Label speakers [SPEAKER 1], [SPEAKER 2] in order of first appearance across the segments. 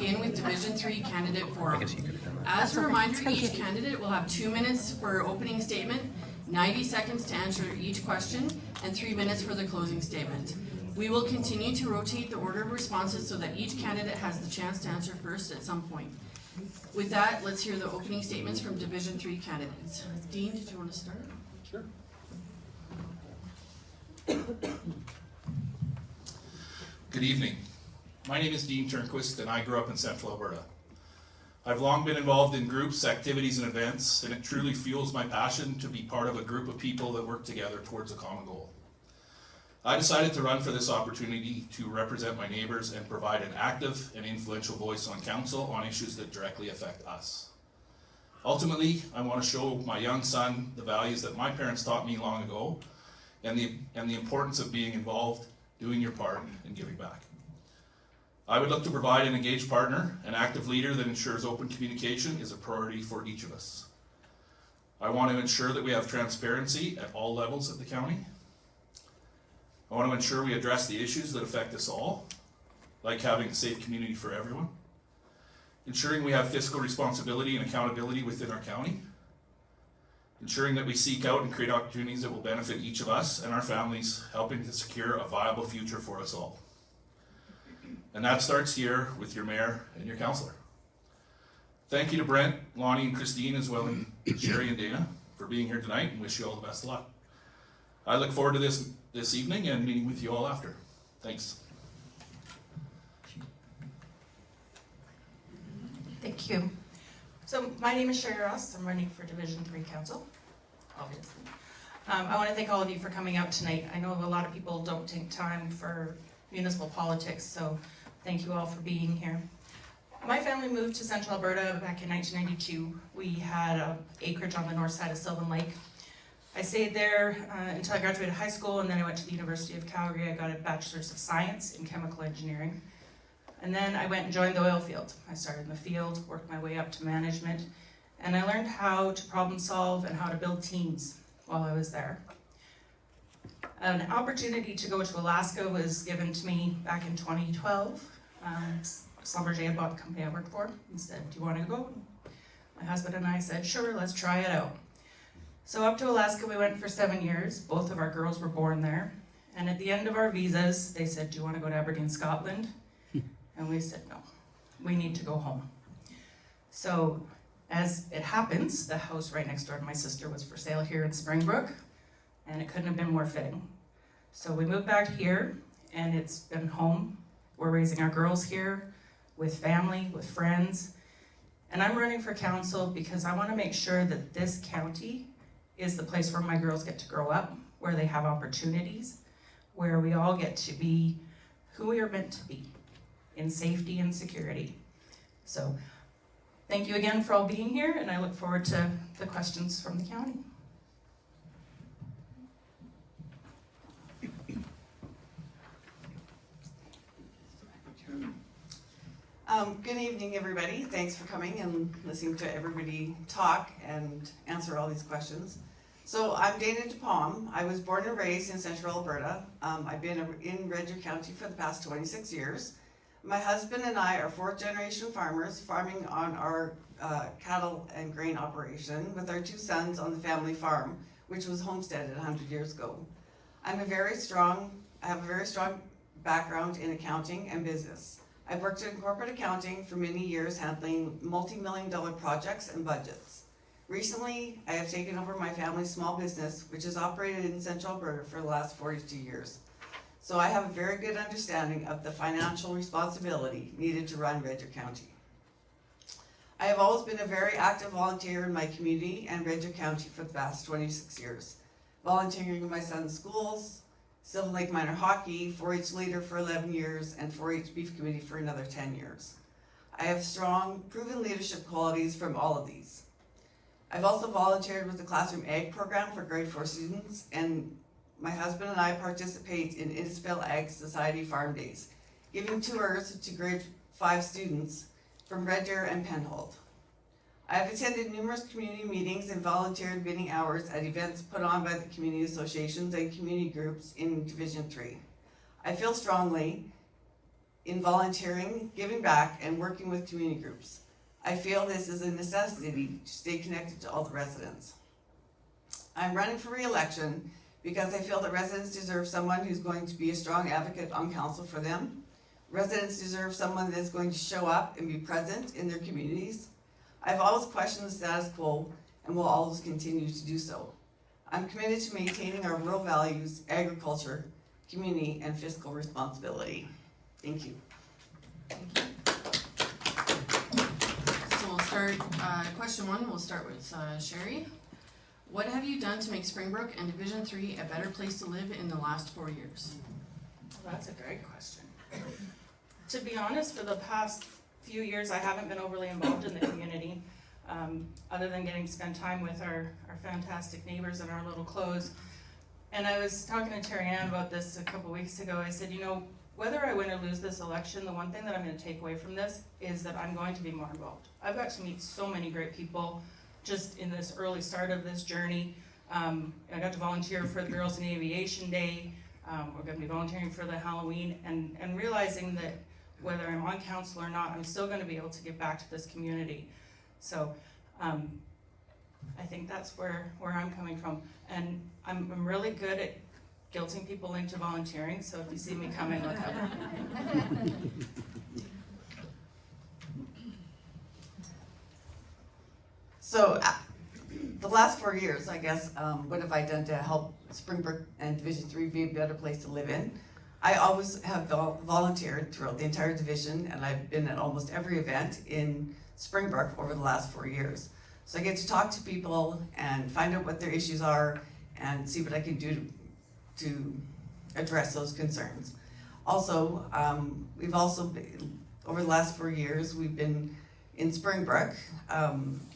[SPEAKER 1] begin with Division 3 candidate forum. As a reminder, each candidate will have 2 minutes for opening statement, 90 seconds to answer each question, and 3 minutes for the closing statement. We will continue to rotate the order of responses so that each candidate has the chance to answer first at some point. With that, let's hear the opening statements from Division 3 candidates. Dean, did you want to start?
[SPEAKER 2] Sure. Good evening. My name is Dean Turnquist and I grew up in Central Alberta. I've long been involved in groups, activities, and events, and it truly fuels my passion to be part of a group of people that work together towards a common goal. I decided to run for this opportunity to represent my neighbors and provide an active and influential voice on council on issues that directly affect us. Ultimately, I want to show my young son the values that my parents taught me long ago and the importance of being involved, doing your part, and giving back. I would look to provide an engaged partner, an active leader that ensures open communication is a priority for each of us. I want to ensure that we have transparency at all levels of the county. I want to ensure we address the issues that affect us all, like having a safe community for everyone, ensuring we have fiscal responsibility and accountability within our county, ensuring that we seek out and create opportunities that will benefit each of us and our families, helping to secure a viable future for us all. And that starts here with your mayor and your councillor. Thank you to Brent, Lonnie, and Christine, as well as Sherry and Dana for being here tonight, and wish you all the best of luck. I look forward to this evening and meeting with you all after. Thanks.
[SPEAKER 3] Thank you. So my name is Sherry Ross. I'm running for Division 3 Council, obviously. I want to thank all of you for coming out tonight. I know a lot of people don't take time for municipal politics, so thank you all for being here. My family moved to Central Alberta back in 1992. We had an acreage on the north side of Sylvan Lake. I stayed there until I graduated high school, and then I went to the University of Calgary. I got a Bachelor's of Science in Chemical Engineering. And then I went and joined the oil field. I started in the field, worked my way up to management, and I learned how to problem solve and how to build teams while I was there. An opportunity to go to Alaska was given to me back in 2012. Schlumberger had bought the company I worked for and said, "Do you want to go?" My husband and I said, "Sure, let's try it out." So up to Alaska we went for 7 years. Both of our girls were born there. And at the end of our visas, they said, "Do you want to go to Aberdeen, Scotland?" And we said, "No, we need to go home." So as it happens, the house right next door to my sister was for sale here in Springbrook, and it couldn't have been more fitting. So we moved back here, and it's been home. We're raising our girls here with family, with friends. And I'm running for council because I want to make sure that this county is the place where my girls get to grow up, where they have opportunities, where we all get to be who we are meant to be, in safety and security. So thank you again for all being here, and I look forward to the questions from the county.
[SPEAKER 4] Good evening, everybody. Thanks for coming and listening to everybody talk and answer all these questions. So I'm Dana DePalm. I was born and raised in Central Alberta. I've been in Red Deer County for the past 26 years. My husband and I are fourth generation farmers, farming on our cattle and grain operation with our 2 sons on the family farm, which was homesteaded 100 years ago. I have a very strong background in accounting and business. I've worked in corporate accounting for many years, handling multi-million-dollar projects and budgets. Recently, I have taken over my family's small business, which has operated in Central Alberta for the last 42 years. So I have a very good understanding of the financial responsibility needed to run Red Deer County. I have always been a very active volunteer in my community and Red Deer County for the past 26 years, volunteering in my son's schools, Sylvan Lake Minor Hockey, 4-H leader for 11 years, and 4-H Beef Committee for another 10 years. I have strong, proven leadership qualities from all of these. I've also volunteered with the Classroom Ag program for grade 4 students, and my husband and I participate in Innisfail Ag Society Farm Days, giving tours to grade 5 students from Red Deer and Penhold. I have attended numerous community meetings and volunteered many hours at events put on by the community associations and community groups in Division 3. I feel strongly in volunteering, giving back, and working with community groups. I feel this is a necessity to stay connected to all the residents. I'm running for re-election because I feel that residents deserve someone who's going to be a strong advocate on council for them. Residents deserve someone that's going to show up and be present in their communities. I've always questioned the status quo and will always continue to do so. I'm committed to maintaining our rural values, agriculture, community, and fiscal responsibility. Thank you.
[SPEAKER 1] So we'll start, question one, we'll start with Sherry. What have you done to make Springbrook and Division 3 a better place to live in the last 4 years?
[SPEAKER 3] Well, that's a great question. To be honest, for the past few years, I haven't been overly involved in the community, other than getting to spend time with our fantastic neighbors in our little close. And I was talking to Terry Ann about this a couple weeks ago. I said, you know, whether I win or lose this election, the one thing that I'm going to take away from this is that I'm going to be more involved. I've got to meet so many great people just in this early start of this journey. I got to volunteer for the Girls in Aviation Day. We're going to be volunteering for the Halloween, and realizing that whether I'm on council or not, I'm still going to be able to give back to this community. So I think that's where I'm coming from. And I'm really good at guilting people into volunteering, so if you see me coming, look up.
[SPEAKER 4] So, the last 4 years, I guess, what have I done to help Springbrook and Division 3 be a better place to live in? I always have volunteered throughout the entire division, and I've been at almost every event in Springbrook over the last 4 years. So I get to talk to people and find out what their issues are and see what I can do to address those concerns. Also, we've also been, over the last 4 years, we've been in Springbrook,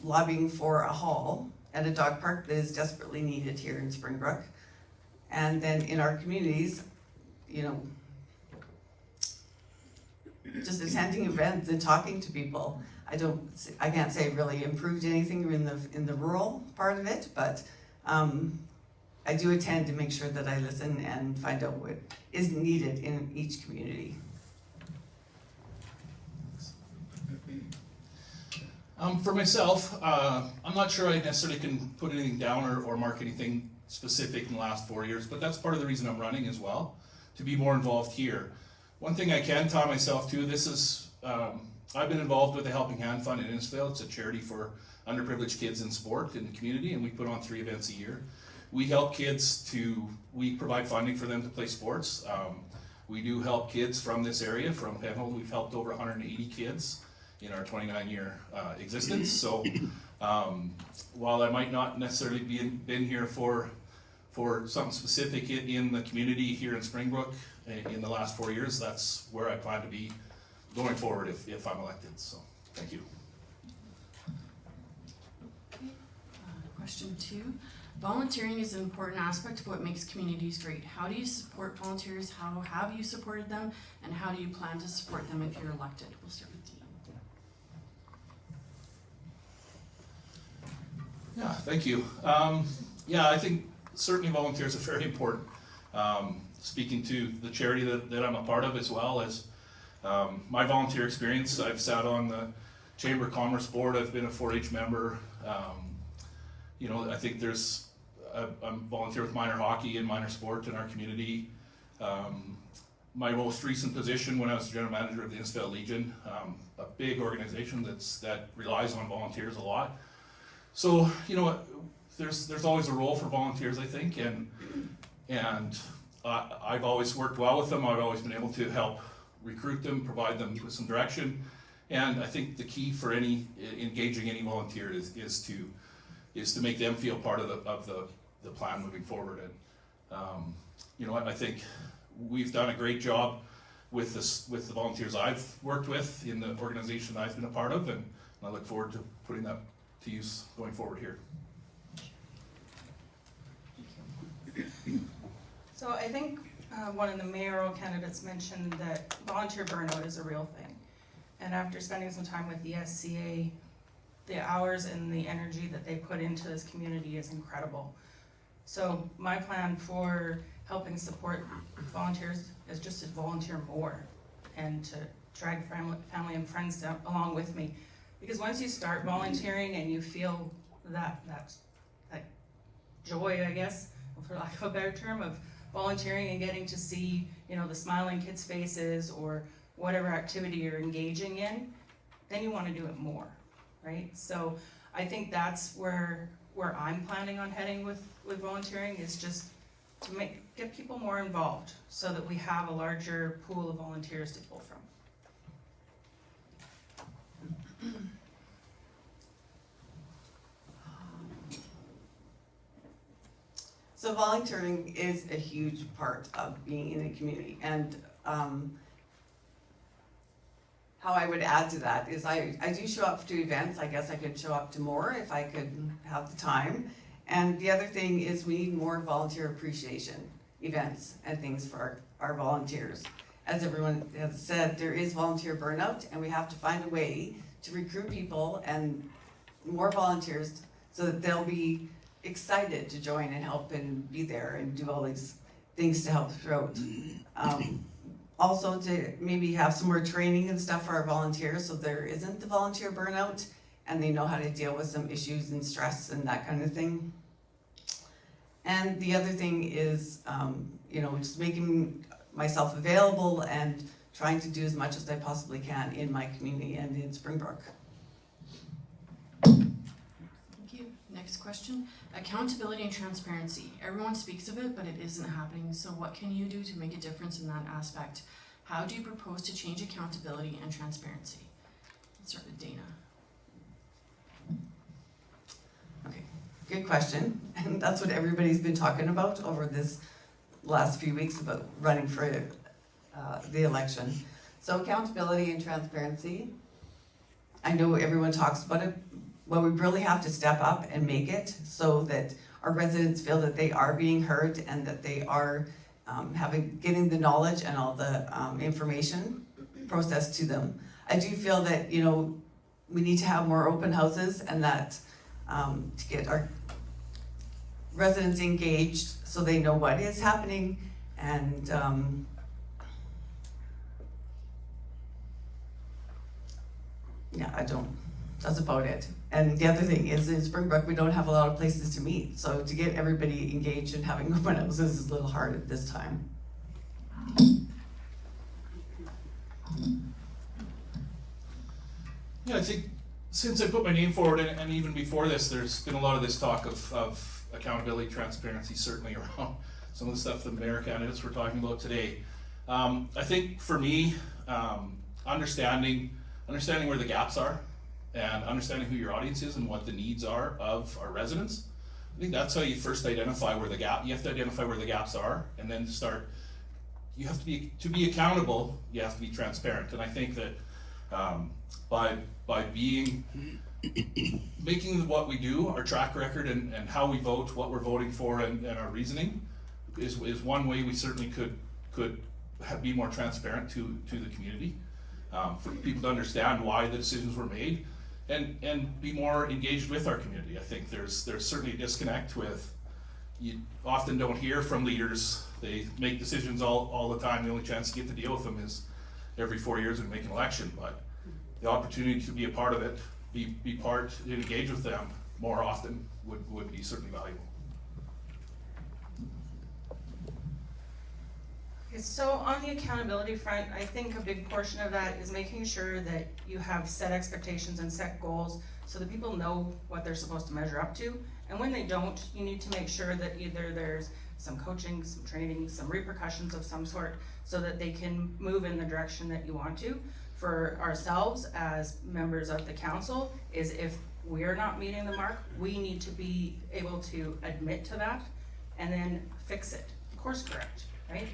[SPEAKER 4] lobbying for a hall and a dog park that is desperately needed here in Springbrook. And then in our communities, you know, just attending events and talking to people. I can't say it really improved anything in the rural part of it, but I do attend to make sure that I listen and find out what is needed in each community.
[SPEAKER 2] For myself, I'm not sure I necessarily can put anything down or mark anything specific in the last 4 years, but that's part of the reason I'm running as well, to be more involved here. One thing I can tell myself too, this is, I've been involved with the Helping Hand Fund in Innisfail. It's a charity for underprivileged kids in sport in the community, and we put on 3 events a year. We help kids we provide funding for them to play sports. We do help kids from this area, from Penhold. We've helped over 180 kids in our 29-year existence. So while I might not necessarily been here for something specific in the community here in Springbrook in the last 4 years, that's where I plan to be going forward if I'm elected. So thank you.
[SPEAKER 1] Question 2. Volunteering is an important aspect of what makes communities great. How do you support volunteers? How have you supported them? And how do you plan to support them if you're elected? We'll start with Dean.
[SPEAKER 2] Yeah, thank you. Yeah, I think certainly volunteers are very important. Speaking to the charity that I'm a part of, as well as my volunteer experience, I've sat on the Chamber of Commerce Board. I've been a 4-H member. You know, I think I'm volunteer with minor hockey and minor sport in our community. My most recent position when I was general manager of the Innisfail Legion, a big organization that relies on volunteers a lot. So, you know, there's always a role for volunteers, I think, and I've always worked well with them. I've always been able to help recruit them, provide them with some direction, and I think the key for engaging any volunteer is to make them feel part of the plan moving forward. And you know, I think we've done a great job with the volunteers I've worked with in the organization I've been a part of, and I look forward to putting that to use going forward here.
[SPEAKER 3] So I think one of the mayoral candidates mentioned that volunteer burnout is a real thing. And after spending some time with the SCA, the hours and the energy that they put into this community is incredible. So my plan for helping support volunteers is just to volunteer more. and to drag family and friends down, along with me. Because once you start volunteering and you feel that joy, I guess, for lack of a better term, of volunteering and getting to see, you know, the smiling kids' faces or whatever activity you're engaging in, then you want to do it more, right? So I think that's where I'm planning on heading with volunteering, is just to get people more involved so that we have a larger pool of volunteers to pull from.
[SPEAKER 4] So volunteering is a huge part of being in a community, and how I would add to that is I do show up to events. I guess I could show up to more if I could have the time. And the other thing is we need more volunteer appreciation events and things for our volunteers. As everyone has said, there is volunteer burnout, and we have to find a way to recruit people and more volunteers so that they'll be excited to join and help and be there and do all these things to help throughout. Also to maybe have some more training and stuff for our volunteers so there isn't the volunteer burnout and they know how to deal with some issues and stress and that kind of thing. And the other thing is, you know, just making myself available and trying to do as much as I possibly can in my community and in Springbrook.
[SPEAKER 1] Thank you. Next question. Accountability and transparency. Everyone speaks of it, but it isn't happening. So what can you do to make a difference in that aspect? How do you propose to change accountability and transparency? Let's start with Dana.
[SPEAKER 4] Okay, good question. And that's what everybody's been talking about over this last few weeks about running for the election. So accountability and transparency. I know everyone talks about it. Well, we really have to step up and make it so that our residents feel that they are being heard and that they are getting the knowledge and all the information processed to them. I do feel that, you know, we need to have more open houses and that to get our residents engaged so they know what is happening and that's about it. And the other thing is in Springbrook, we don't have a lot of places to meet. So to get everybody engaged in having open houses is a little hard at this time.
[SPEAKER 2] Yeah, I think since I put my name forward, and even before this, there's been a lot of this talk of accountability, transparency, certainly around some of the stuff the mayor candidates were talking about today. I think for me, understanding where the gaps are and understanding who your audience is and what the needs are of our residents. I think that's how you first identify where you have to identify where the gaps are, and then you have to be accountable, you have to be transparent. And I think that by making what we do, our track record and how we vote, what we're voting for and our reasoning is one way we certainly could be more transparent to the community. For people to understand why the decisions were made and be more engaged with our community. I think there's certainly a disconnect with, you often don't hear from leaders. They make decisions all the time. The only chance to get to deal with them is every 4 years when we make an election, but the opportunity to be a part of it, be part, engage with them more often would be certainly valuable.
[SPEAKER 3] So on the accountability front, I think a big portion of that is making sure that you have set expectations and set goals so that people know what they're supposed to measure up to. And when they don't, you need to make sure that either there's some coaching, some training, some repercussions of some sort so that they can move in the direction that you want to. For ourselves as members of the council is if we're not meeting the mark, we need to be able to admit to that and then fix it, course correct, right?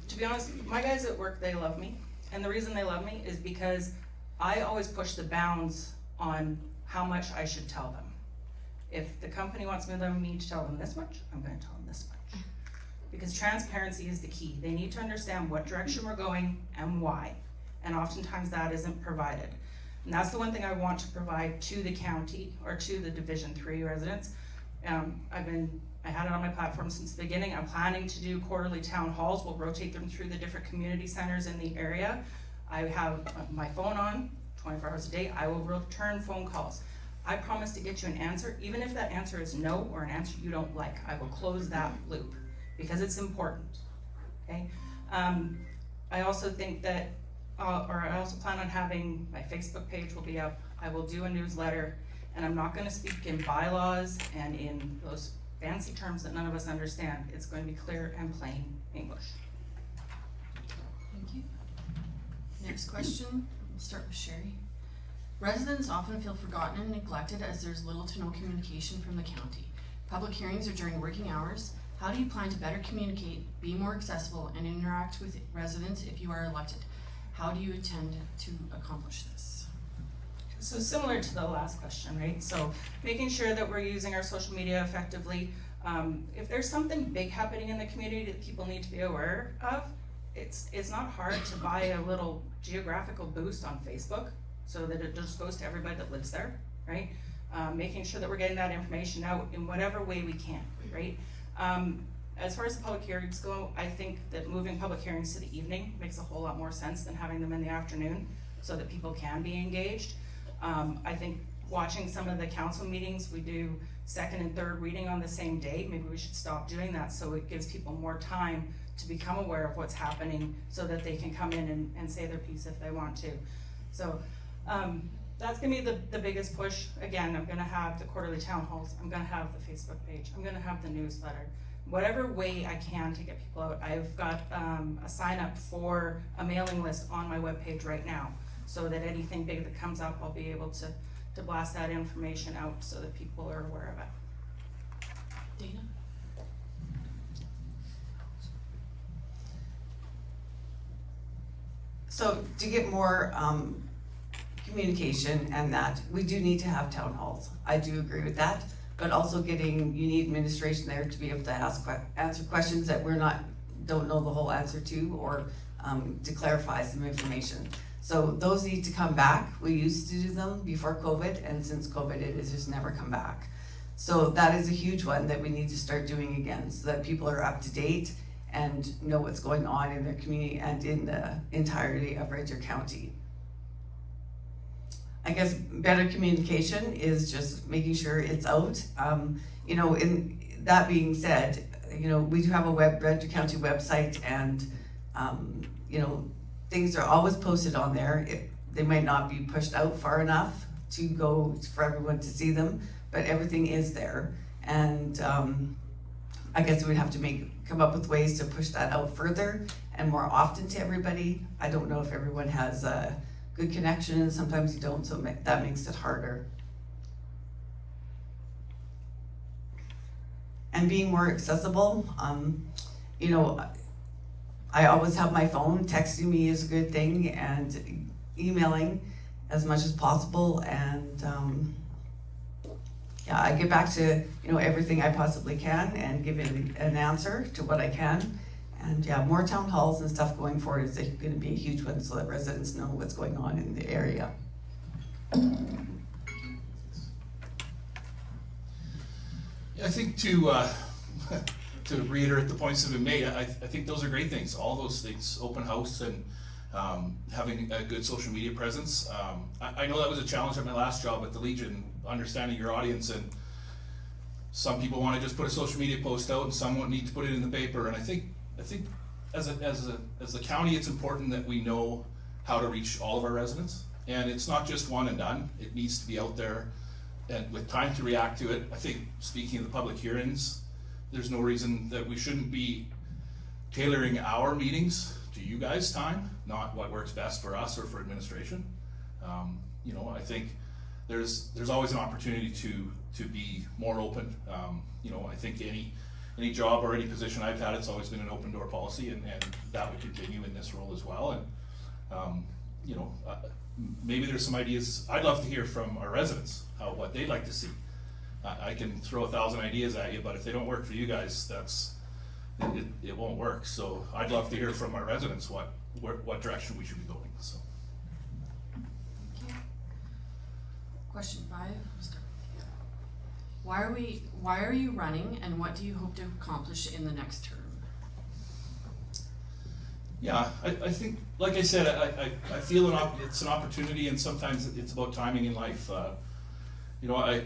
[SPEAKER 3] To be honest, my guys at work, they love me. And the reason they love me is because I always push the bounds on how much I should tell them. If the company wants me to tell them this much, I'm gonna tell them this much. Because transparency is the key. They need to understand what direction we're going and why. And oftentimes that isn't provided. And that's the one thing I want to provide to the county or to the Division 3 residents. I I had it on my platform since the beginning. I'm planning to do quarterly town halls. We'll rotate them through the different community centers in the area. I have my phone on 24 hours a day. I will return phone calls. I promise to get you an answer, even if that answer is no or an answer you don't like. I will close that loop because it's important, okay? I also think that, I also plan on having, my Facebook page will be up. I will do a newsletter, and I'm not gonna speak in bylaws and in those fancy terms that none of us understand. It's going to be clear and plain English.
[SPEAKER 1] Thank you. Next question, we'll start with Sherry. Residents often feel forgotten and neglected as there's little to no communication from the county. Public hearings are during working hours. How do you plan to better communicate, be more accessible, and interact with residents if you are elected? How do you intend to accomplish this?
[SPEAKER 3] So similar to the last question, right? So making sure that we're using our social media effectively. If there's something big happening in the community that people need to be aware of, it's not hard to buy a little geographical boost on Facebook so that it just goes to everybody that lives there, right? Making sure that we're getting that information out in whatever way we can, right? As far as the public hearings go, I think that moving public hearings to the evening makes a whole lot more sense than having them in the afternoon so that people can be engaged. I think watching some of the council meetings, we do second and third reading on the same day. Maybe we should stop doing that so it gives people more time to become aware of what's happening so that they can come in and say their piece if they want to. So that's gonna be the biggest push. Again, I'm gonna have the quarterly town halls, I'm gonna have the Facebook page, I'm gonna have the newsletter. Whatever way I can to get people out. I've got a sign up for a mailing list on my webpage right now, so that anything big that comes up, I'll be able to blast that information out so that people are aware of it.
[SPEAKER 1] Dana?
[SPEAKER 4] So to get more communication and that, we do need to have town halls. I do agree with that, but also you need administration there to be able to answer questions that don't know the whole answer to, or to clarify some information. So those need to come back. We used to do them before COVID, and since COVID, it has just never come back. So that is a huge one that we need to start doing again, so that people are up to date and know what's going on in their community and in the entirety of Red Deer County. I guess better communication is just making sure it's out. In that being said, we do have a Red Deer County website, and things are always posted on there. They might not be pushed out far enough to go for everyone to see them, but everything is there. And I guess we'd have to come up with ways to push that out further and more often to everybody. I don't know if everyone has a good connection, and sometimes you don't, so that makes it harder. And being more accessible, I always have my phone. Texting me is a good thing, and emailing as much as possible. And I get back to everything I possibly can and give it an answer to what I can. And more town halls and stuff going forward is going to be a huge one, so that residents know what's going on in the area.
[SPEAKER 2] I think to reiterate the points that have been made, I think those are great things. All those things, open house and having a good social media presence. I know that was a challenge at my last job at the Legion, understanding your audience, and some people want to just put a social media post out, and some won't need to put it in the paper. And I think as the county, it's important that we know how to reach all of our residents, and it's not just one and done. It needs to be out there, and with time to react to it. I think, speaking of the public hearings, there's no reason that we shouldn't be tailoring our meetings to you guys' time, not what works best for us or for administration. I think there's always an opportunity to be more open. I think any job or any position I've had, it's always been an open door policy, and that would continue in this role as well. And maybe there's some ideas. I'd love to hear from our residents what they'd like to see. I can throw 1,000 ideas at you, but if they don't work for you guys, it won't work. So I'd love to hear from our residents what direction we should be going. So.
[SPEAKER 1] Thank you. Question 5. We'll start with you. Why are you running, and what do you hope to accomplish in the next term?
[SPEAKER 2] Yeah, I think, like I said, I feel it's an opportunity, and sometimes it's about timing in life. You know,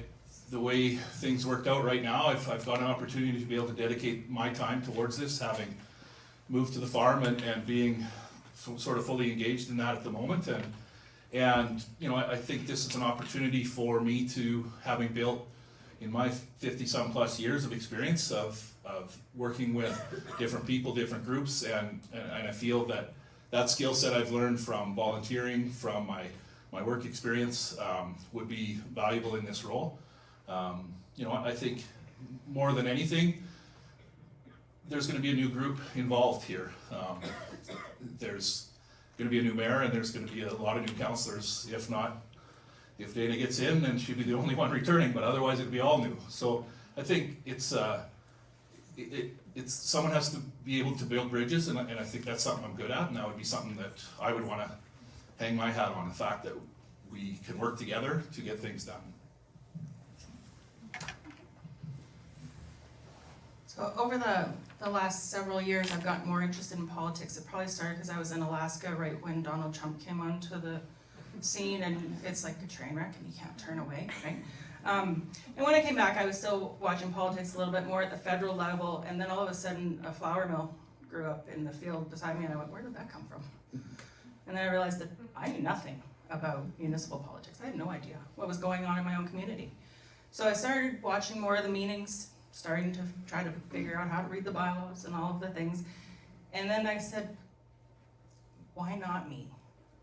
[SPEAKER 2] the way things worked out right now, I've got an opportunity to be able to dedicate my time towards this, having moved to the farm and being sort of fully engaged in that at the moment. And you know, I think this is an opportunity for me to, having built in my 50-some plus years of experience of working with different people, different groups, and I feel that skill set I've learned from volunteering, from my work experience, would be valuable in this role. You know, I think more than anything, there's going to be a new group involved here. There's going to be a new mayor, and there's going to be a lot of new councillors. If Dana gets in, then she'll be the only one returning, but otherwise it'll be all new. So I think it's someone has to be able to build bridges, and I think that's something I'm good at, and that would be something that I would want to hang my hat on, the fact that we can work together to get things done.
[SPEAKER 3] So over the last several years, I've gotten more interested in politics. It probably started because I was in Alaska right when Donald Trump came onto the scene, and it's like a train wreck and you can't turn away, right? And when I came back, I was still watching politics a little bit more at the federal level, and then all of a sudden a flour mill grew up in the field beside me, and I went, where did that come from? And then I realized that I knew nothing about municipal politics. I had no idea what was going on in my own community. So I started watching more of the meetings, starting to try to figure out how to read the bylaws and all of the things. And then I said, why not me,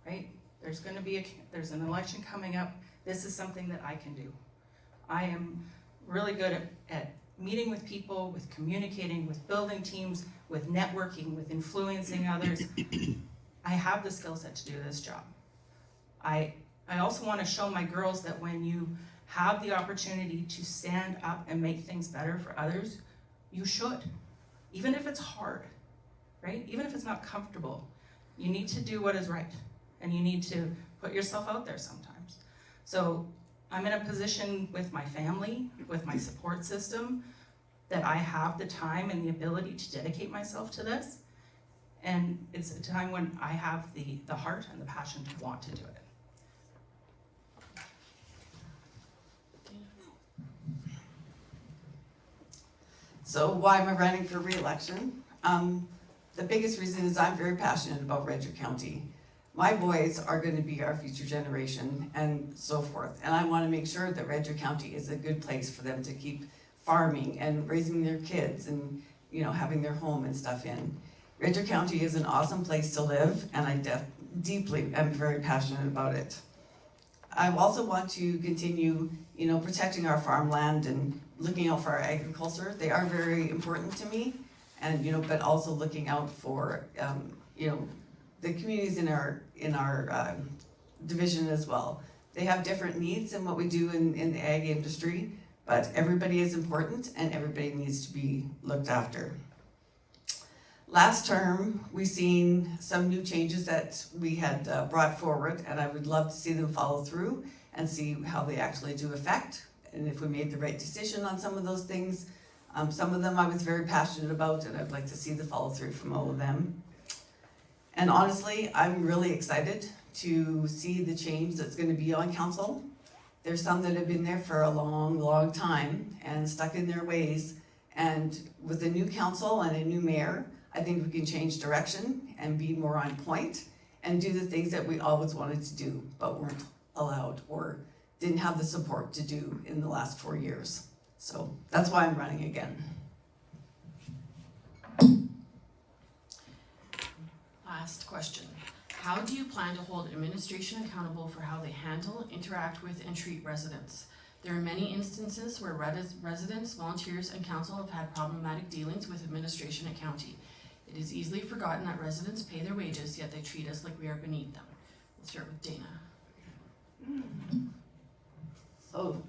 [SPEAKER 3] right? There's an election coming up. This is something that I can do. I am really good at meeting with people, with communicating, with building teams, with networking, with influencing others. I have the skill set to do this job. I also want to show my girls that when you have the opportunity to stand up and make things better for others, you should. Even if it's hard, right? Even if it's not comfortable, you need to do what is right. And you need to put yourself out there sometimes. So I'm in a position with my family, with my support system, that I have the time and the ability to dedicate myself to this. And it's a time when I have the heart and the passion to want to do it.
[SPEAKER 4] So why am I running for re-election? The biggest reason is I'm very passionate about Red Deer County. My boys are going to be our future generation and so forth. And I want to make sure that Red Deer County is a good place for them to keep farming and raising their kids and, you know, having their home and stuff in. Red Deer County is an awesome place to live, and I deeply am very passionate about it. I also want to continue, you know, protecting our farmland and looking out for our agriculture. They are very important to me, and, you know, but also looking out for, you know, the communities in our division as well. They have different needs than what we do in the ag industry, but everybody is important and everybody needs to be looked after. Last term, we've seen some new changes that we had brought forward, and I would love to see them follow through and see how they actually do affect, and if we made the right decision on some of those things. Some of them I was very passionate about, and I'd like to see the follow through from all of them. And honestly, I'm really excited to see the change that's going to be on council. There's some that have been there for a long, long time and stuck in their ways. And with a new council and a new mayor, I think we can change direction and be more on point and do the things that we always wanted to do, but weren't allowed or didn't have the support to do in the last 4 years. So that's why I'm running again.
[SPEAKER 1] Last question. How do you plan to hold administration accountable for how they handle, interact with, and treat residents? There are many instances where residents, volunteers, and council have had problematic dealings with administration at county. It is easily forgotten that residents pay their wages, yet they treat us like we are beneath them. We'll start with Dana.
[SPEAKER 4] So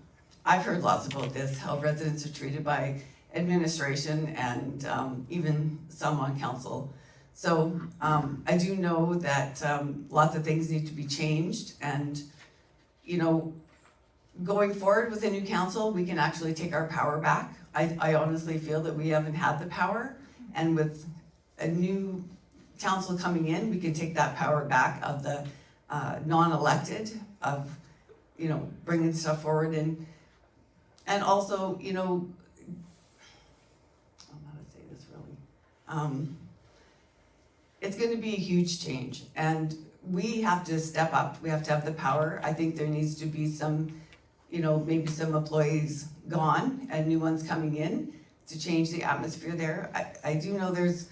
[SPEAKER 4] I've heard lots about this, how residents are treated by administration and even some on council. So I do know that lots of things need to be changed, and you know, going forward with a new council, we can actually take our power back. I honestly feel that we haven't had the power, and with a new council coming in, we can take that power back of the non-elected, of, you know, bringing stuff forward, and also, you know, I don't know how to say this really. It's going to be a huge change, and we have to step up. We have to have the power. I think there needs to be some, you know, maybe some employees gone and new ones coming in to change the atmosphere there. I do know there's,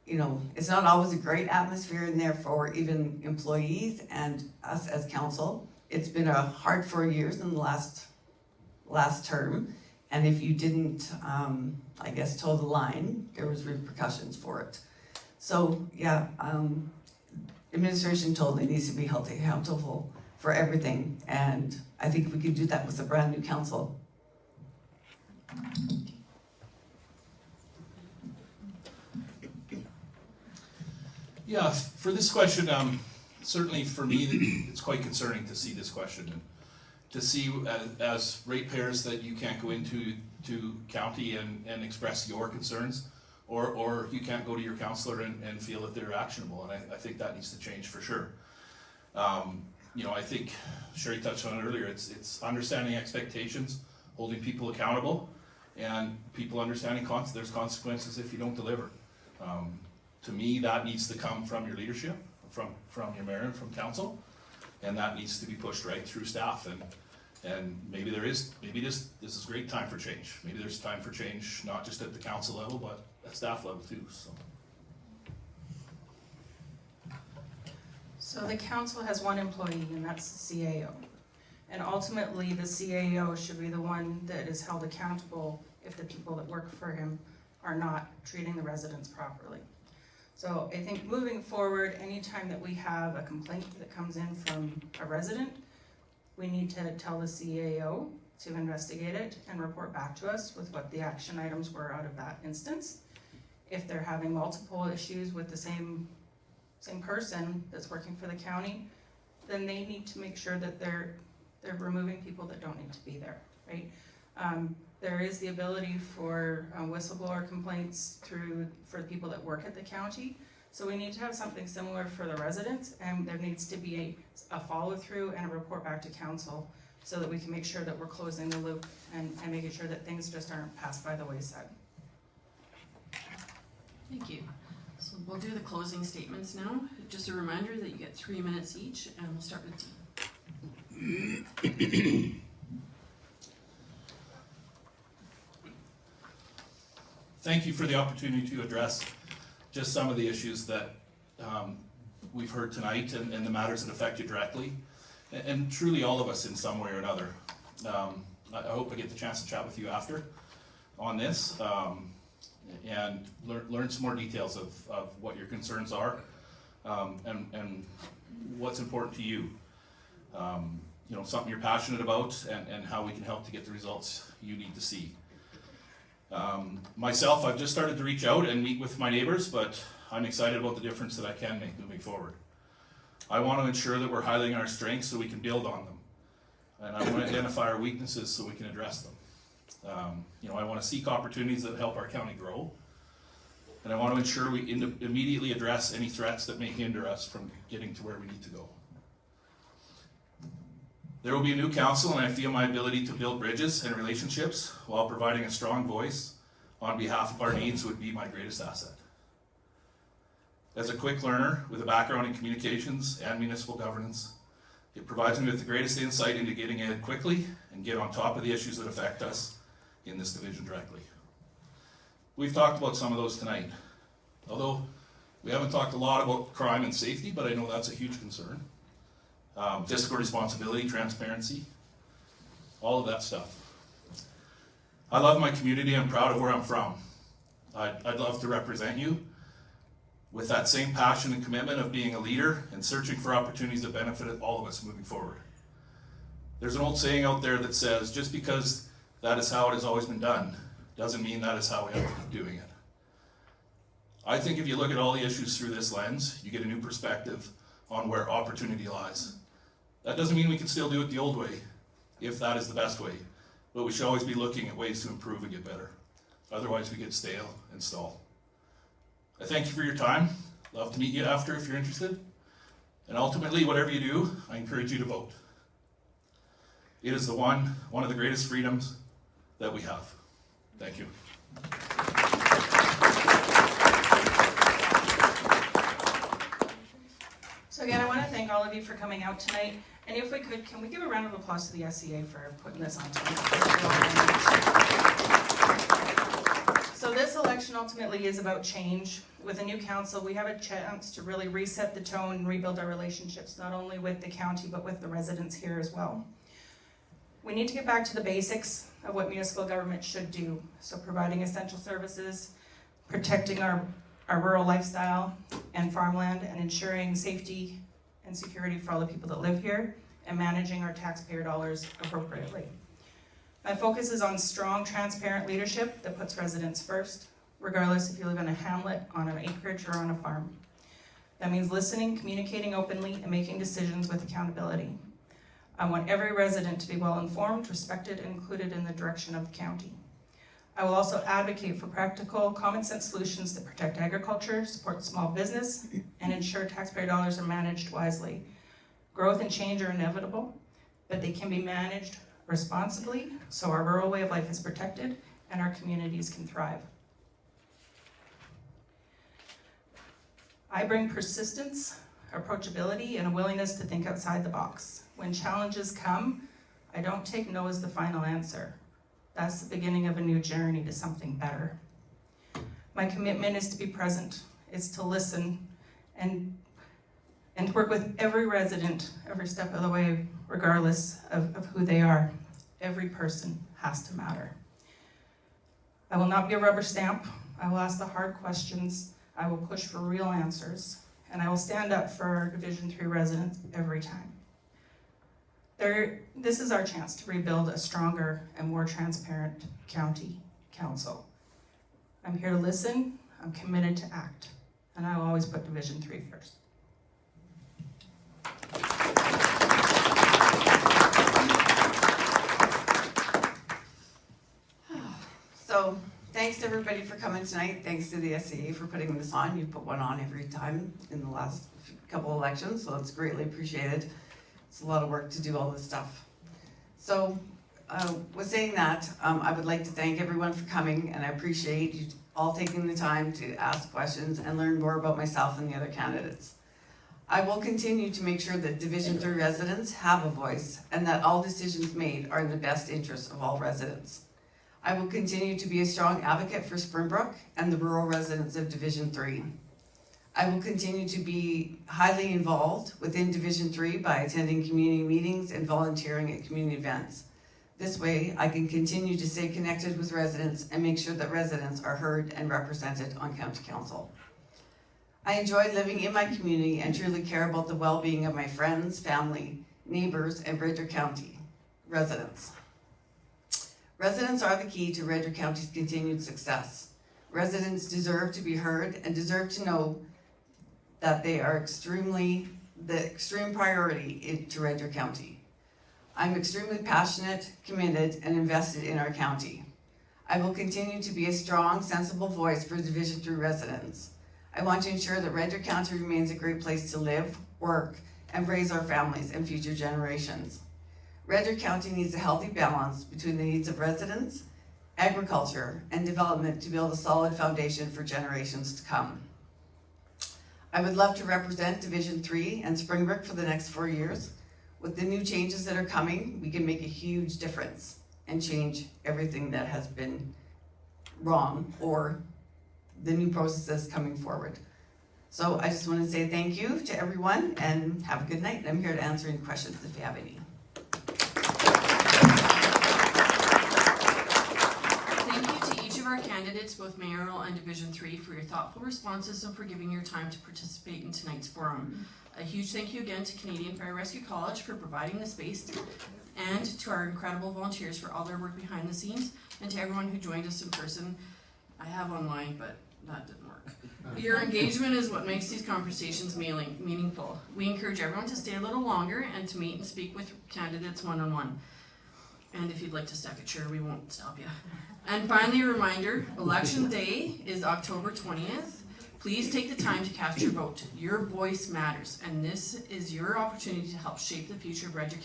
[SPEAKER 4] you know, it's not always a great atmosphere in there for even employees and us as council. It's been a hard 4 years in the last term, and if you didn't, I guess, toe the line, there was repercussions for it. So yeah, administration totally needs to be held accountable for everything, and I think we could do that with a brand new council.
[SPEAKER 2] Yeah, for this question, certainly for me, it's quite concerning to see this question, and to see as ratepayers that you can't go into county and express your concerns, or you can't go to your councillor and feel that they're actionable, and I think that needs to change for sure. You know, I think Sherry touched on it earlier, it's understanding expectations, holding people accountable, and people understanding there's consequences if you don't deliver. To me, that needs to come from your leadership, from your mayor and from council, and that needs to be pushed right through staff, and maybe this is a great time for change. Maybe there's time for change, not just at the council level, but at staff level too, so.
[SPEAKER 3] So the council has one employee, and that's the CAO. And ultimately, the CAO should be the one that is held accountable if the people that work for him are not treating the residents properly. So I think moving forward, anytime that we have a complaint that comes in from a resident, we need to tell the CAO to investigate it and report back to us with what the action items were out of that instance. If they're having multiple issues with the same person that's working for the county, then they need to make sure that they're removing people that don't need to be there, right? There is the ability for whistleblower complaints for the people that work at the county. So we need to have something similar for the residents, and there needs to be a follow through and a report back to council so that we can make sure that we're closing the loop and making sure that things just aren't passed by the wayside.
[SPEAKER 1] Thank you. So we'll do the closing statements now. Just a reminder that you get 3 minutes each, and we'll start with Dean.
[SPEAKER 2] Thank you for the opportunity to address just some of the issues that we've heard tonight and the matters that affect you directly, and truly all of us in some way or another. I hope I get the chance to chat with you after on this and learn some more details of what your concerns are and what's important to you. You know, something you're passionate about and how we can help to get the results you need to see. Myself, I've just started to reach out and meet with my neighbors, but I'm excited about the difference that I can make moving forward. I want to ensure that we're highlighting our strengths so we can build on them. And I want to identify our weaknesses so we can address them. You know, I want to seek opportunities that help our county grow. And I want to ensure we immediately address any threats that may hinder us from getting to where we need to go. There will be a new council, and I feel my ability to build bridges and relationships while providing a strong voice on behalf of our needs would be my greatest asset. As a quick learner with a background in communications and municipal governance, it provides me with the greatest insight into getting ahead quickly and get on top of the issues that affect us in this division directly. We've talked about some of those tonight, although we haven't talked a lot about crime and safety, but I know that's a huge concern. Fiscal responsibility, transparency, all of that stuff. I love my community. I'm proud of where I'm from. I'd love to represent you with that same passion and commitment of being a leader and searching for opportunities that benefit all of us moving forward. There's an old saying out there that says, just because that is how it has always been done, doesn't mean that is how we have to keep doing it. I think if you look at all the issues through this lens, you get a new perspective on where opportunity lies. That doesn't mean we can still do it the old way. if that is the best way. But we should always be looking at ways to improve and get better. Otherwise we get stale and stall. I thank you for your time. Love to meet you after if you're interested. And ultimately, whatever you do, I encourage you to vote. It is the one of the greatest freedoms that we have. Thank you.
[SPEAKER 3] So again, I want to thank all of you for coming out tonight. And if we could, can we give a round of applause to the SCA for putting this on tonight? So this election ultimately is about change. With a new council, we have a chance to really reset the tone and rebuild our relationships, not only with the county, but with the residents here as well. We need to get back to the basics of what municipal government should do. So providing essential services, protecting our rural lifestyle and farmland, and ensuring safety and security for all the people that live here, and managing our taxpayer dollars appropriately. My focus is on strong, transparent leadership that puts residents first, regardless if you live in a hamlet, on an acreage, or on a farm. That means listening, communicating openly, and making decisions with accountability. I want every resident to be well-informed, respected, and included in the direction of the county. I will also advocate for practical, common-sense solutions that protect agriculture, support small business, and ensure taxpayer dollars are managed wisely. Growth and change are inevitable, but they can be managed responsibly so our rural way of life is protected and our communities can thrive. I bring persistence, approachability, and a willingness to think outside the box. When challenges come, I don't take no as the final answer. That's the beginning of a new journey to something better. My commitment is to be present, is to listen, and to work with every resident every step of the way, regardless of who they are. Every person has to matter. I will not be a rubber stamp. I will ask the hard questions. I will push for real answers, and I will stand up for our Division 3 residents every time. This is our chance to rebuild a stronger and more transparent county council. I'm here to listen, I'm committed to act, and I will always put Division 3 first.
[SPEAKER 4] So, thanks to everybody for coming tonight. Thanks to the SCA for putting this on. You put one on every time in the last couple elections, so it's greatly appreciated. It's a lot of work to do all this stuff. So, with saying that, I would like to thank everyone for coming, and I appreciate you all taking the time to ask questions and learn more about myself and the other candidates. I will continue to make sure that Division 3 residents have a voice and that all decisions made are in the best interest of all residents. I will continue to be a strong advocate for Springbrook and the rural residents of Division 3. I will continue to be highly involved within Division 3 by attending community meetings and volunteering at community events. This way, I can continue to stay connected with residents and make sure that residents are heard and represented on County Council. I enjoy living in my community and truly care about the well-being of my friends, family, neighbors, and Red Deer County residents. Residents are the key to Red Deer County's continued success. Residents deserve to be heard and deserve to know that they are the extreme priority to Red Deer County. I'm extremely passionate, committed, and invested in our county. I will continue to be a strong, sensible voice for Division 3 residents. I want to ensure that Red Deer County remains a great place to live, work, and raise our families and future generations. Red Deer County needs a healthy balance between the needs of residents, agriculture, and development to build a solid foundation for generations to come. I would love to represent Division 3 and Springbrook for the next 4 years. With the new changes that are coming, we can make a huge difference and change everything that has been wrong or the new processes coming forward. So I just want to say thank you to everyone and have a good night. I'm here to answer any questions if you have any.
[SPEAKER 1] Thank you to each of our candidates, both mayoral and Division 3, for your thoughtful responses and for giving your time to participate in tonight's forum. A huge thank you again to Canadian Fire Rescue College for providing the space, and to our incredible volunteers for all their work behind the scenes, and to everyone who joined us in person. I have online, but that didn't work. Your engagement is what makes these conversations meaningful. We encourage everyone to stay a little longer and to meet and speak with candidates one-on-one. And if you'd like to stack a chair, we won't stop you. And finally, a reminder, Election Day is October 20th. Please take the time to cast your vote. Your voice matters, and this is your opportunity to help shape the future of Red Deer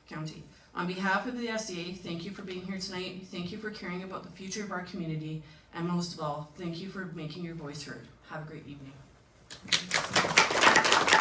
[SPEAKER 1] County. On behalf of the SDA, thank you for being here tonight. Thank you for caring about the future of our community, and most of all, thank you for making your voice heard. Have a great evening.